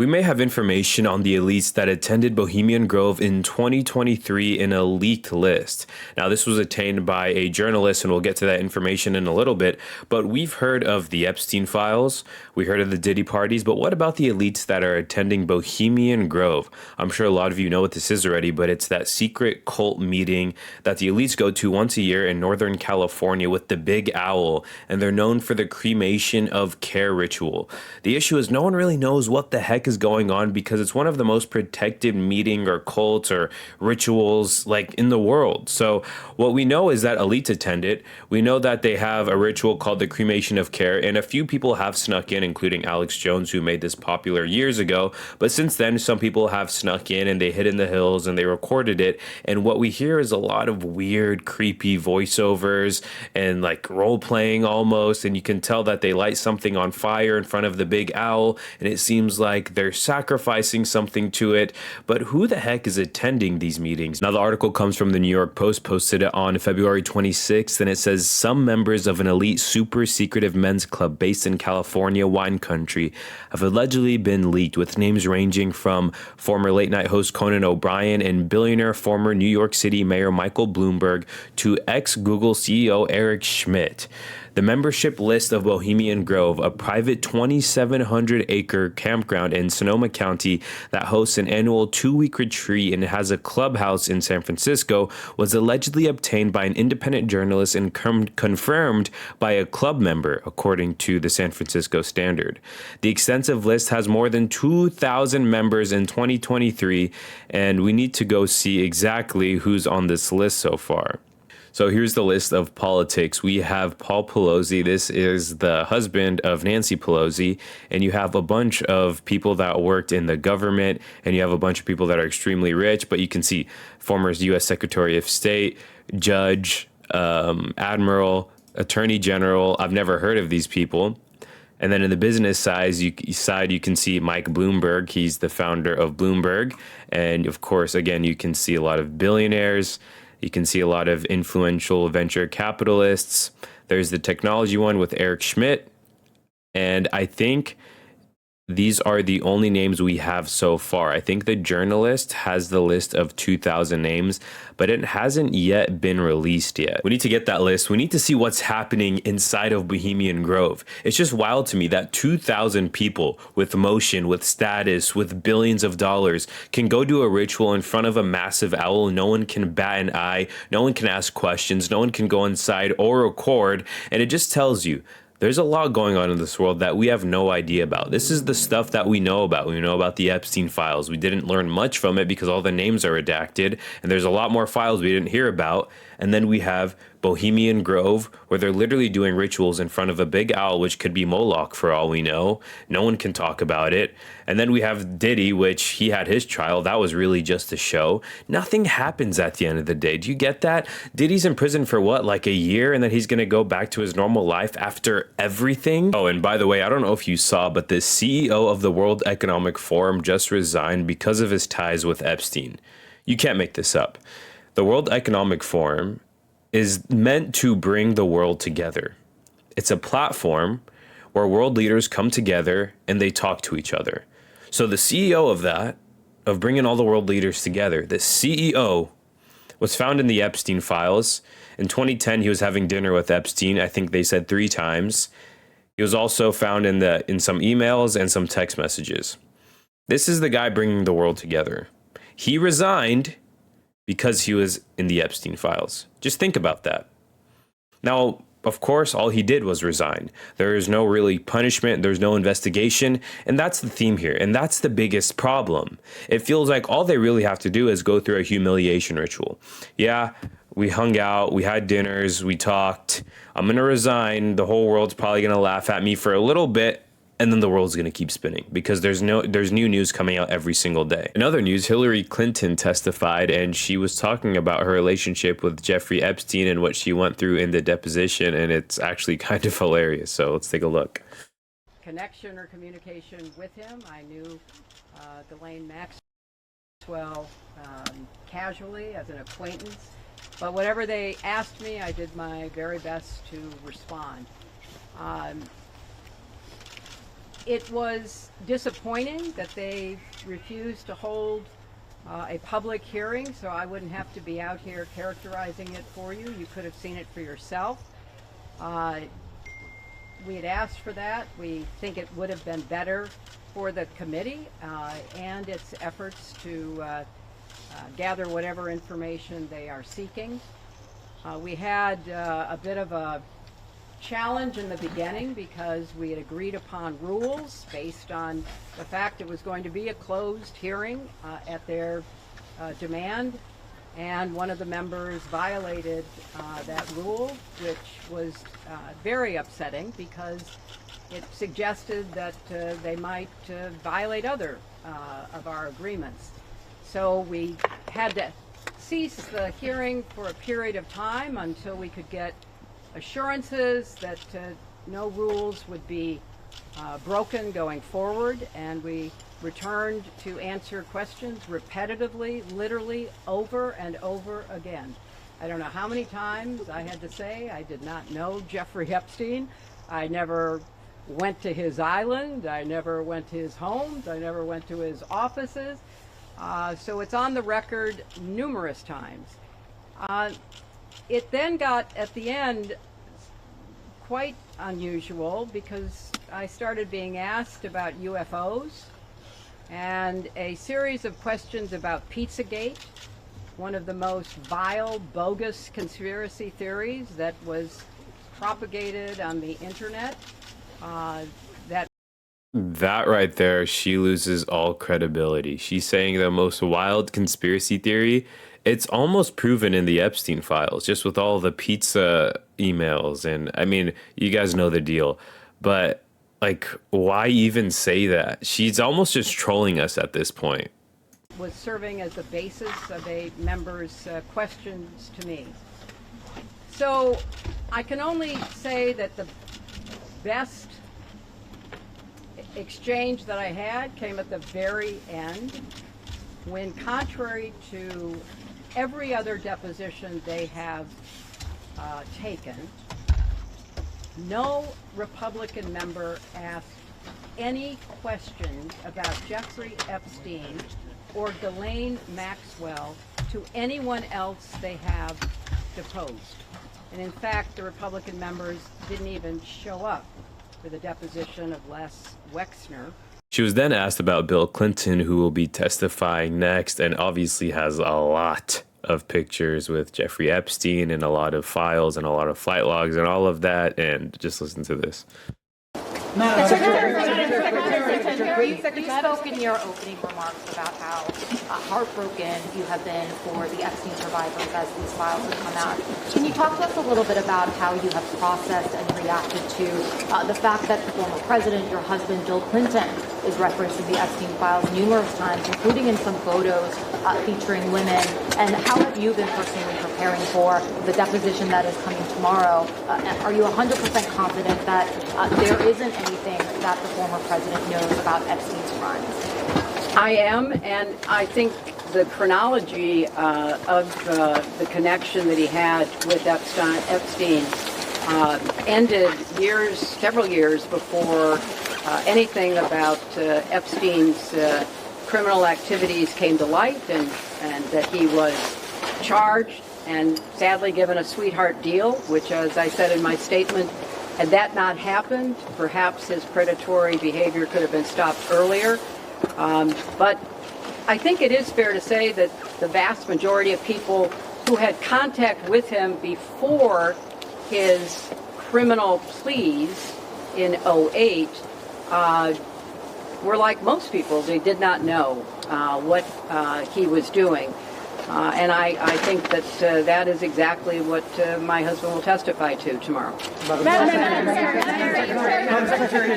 We may have information on the elites that attended Bohemian Grove in 2023 in a leaked list. Now, this was obtained by a journalist, and we'll get to that information in a little bit, but we've heard of the Epstein files, we heard of the Diddy parties, but what about the elites that are attending Bohemian Grove? I'm sure a lot of you know what this is already, but it's that secret cult meeting that the elites go to once a year in Northern California with the Big Owl, and they're known for the cremation of care ritual. The issue is no one really knows what the heck is going on because it's one of the most protected meeting or cults or rituals like in the world. So what we know is that elites attend it. We know that they have a ritual called the cremation of care, and a few people have snuck in, including Alex Jones, who made this popular years ago. But since then, some people have snuck in and they hid in the hills and they recorded it. And what we hear is a lot of weird, creepy voiceovers and like role playing almost. And you can tell that they light something on fire in front of the Big Owl, and it seems like they're sacrificing something to it. But who the heck is attending these meetings? Now, the article comes from the New York Post, posted it on February 26th, and it says some members of an elite super secretive men's club based in California wine country have allegedly been leaked, with names ranging from former late night host Conan O'Brien and billionaire former New York City Mayor Michael Bloomberg to ex-Google CEO Eric Schmidt. The membership list of Bohemian Grove, a private 2,700-acre campground in Sonoma County that hosts an annual 2-week retreat and has a clubhouse in San Francisco, was allegedly obtained by an independent journalist and confirmed by a club member, according to the San Francisco Standard. The extensive list has more than 2,000 members in 2023, and we need to go see exactly who's on this list so far. So here's the list of politics. We have Paul Pelosi. This is the husband of Nancy Pelosi. And you have a bunch of people that worked in the government, and you have a bunch of people that are extremely rich. But you can see former U.S. Secretary of State, judge, admiral, attorney general. I've never heard of these people. And then in the business side, you can see Mike Bloomberg. He's the founder of Bloomberg. And of course, again, you can see a lot of billionaires. You can see a lot of influential venture capitalists. There's the technology one with Eric Schmidt. And I think these are the only names we have so far. I think the journalist has the list of 2,000 names, but it hasn't yet been released yet. We need to get that list. We need to see what's happening inside of Bohemian Grove. It's just wild to me that 2,000 people with motion, with status, with billions of dollars can go do a ritual in front of a massive owl. No one can bat an eye. No one can ask questions. No one can go inside or record. And it just tells you there's a lot going on in this world that we have no idea about. This is the stuff that we know about. We know about the Epstein files. We didn't learn much from it because all the names are redacted, and there's a lot more files we didn't hear about. And then we have Bohemian Grove, where they're literally doing rituals in front of a big owl, which could be Moloch for all we know. No one can talk about it. And then we have Diddy, which he had his trial. That was really just a show. Nothing happens at the end of the day. Do you get that? Diddy's in prison for what, like a year? And then he's going to go back to his normal life after everything? Oh, and by the way, I don't know if you saw, but the CEO of the World Economic Forum just resigned because of his ties with Epstein. You can't make this up. The World Economic Forum is meant to bring the world together. It's a platform where world leaders come together and they talk to each other. So the CEO of that, of bringing all the world leaders together, the CEO was found in the Epstein files. In 2010, he was having dinner with Epstein. I think they said 3 times. He was also found in some emails and some text messages. This is the guy bringing the world together. He resigned because he was in the Epstein files. Just think about that. Now, of course, all he did was resign. There is no really punishment. There's no investigation. And that's the theme here. And that's the biggest problem. It feels like all they really have to do is go through a humiliation ritual. Yeah, we hung out, we had dinners, we talked. I'm going to resign. The whole world's probably going to laugh at me for a little bit. And then the world's going to keep spinning because there's new news coming out every single day. In other news, Hillary Clinton testified, and she was talking about her relationship with Jeffrey Epstein and what she went through in the deposition, and it's actually kind of hilarious. So let's take a look. Connection or communication with him. I knew Ghislaine Maxwell casually as an acquaintance, but whatever they asked me, I did my very best to respond. It was disappointing that they refused to hold a public hearing, so I wouldn't have to be out here characterizing it for you. You could have seen it for yourself. We had asked for that. We think it would have been better for the committee and its efforts to gather whatever information they are seeking. We had a bit of a challenge in the beginning because we had agreed upon rules based on the fact it was going to be a closed hearing at their demand, and one of the members violated that rule, which was very upsetting because it suggested that they might violate other of our agreements. So we had to cease the hearing for a period of time until we could get assurances that no rules would be broken going forward, and we returned to answer questions repetitively, literally over and over again. I don't know how many times I had to say I did not know Jeffrey Epstein. I never went to his island. I never went to his homes. I never went to his offices. So it's on the record numerous times. It then got, at the end, quite unusual because I started being asked about UFOs and a series of questions about Pizzagate, one of the most vile, bogus conspiracy theories that was propagated on the internet. That right there, she loses all credibility. She's saying the most wild conspiracy theory. It's almost proven in the Epstein files, just with all the pizza emails. And I mean, you guys know the deal. But, like, why even say that? She's almost just trolling us at this point. Was serving as the basis of a member's questions to me. So I can only say that the best exchange that I had came at the very end, when, contrary to every other deposition they have taken, no Republican member asked any questions about Jeffrey Epstein or Ghislaine Maxwell to anyone else they have deposed. And in fact, the Republican members didn't even show up for the deposition of Les Wexner. She was then asked about Bill Clinton, who will be testifying next, and obviously has a lot of pictures with Jeffrey Epstein and a lot of files and a lot of flight logs and all of that. And just listen to this. You spoke in your opening remarks about how heartbroken you have been for the Epstein survivors as these files have come out. Can you talk to us a little bit about how you have processed and reacted to the fact that the former president, your husband, Bill Clinton, is referenced in the Epstein files numerous times, including in some photos featuring women? And how have you been personally preparing for the deposition that is coming tomorrow? Are you 100% confident that there isn't anything that the former president knows about Epstein's crimes? I am, and I think the chronology of the connection that he had with Epstein ended several years before anything about Epstein's criminal activities came to light, and that he was charged and sadly given a sweetheart deal, which, as I said in my statement, had that not happened, perhaps his predatory behavior could have been stopped earlier. But I think it is fair to say that the vast majority of people who had contact with him before his criminal pleas in 2008 were like most people. They did not know what he was doing. And I think that that is exactly what my husband will testify to tomorrow. Madam Secretary,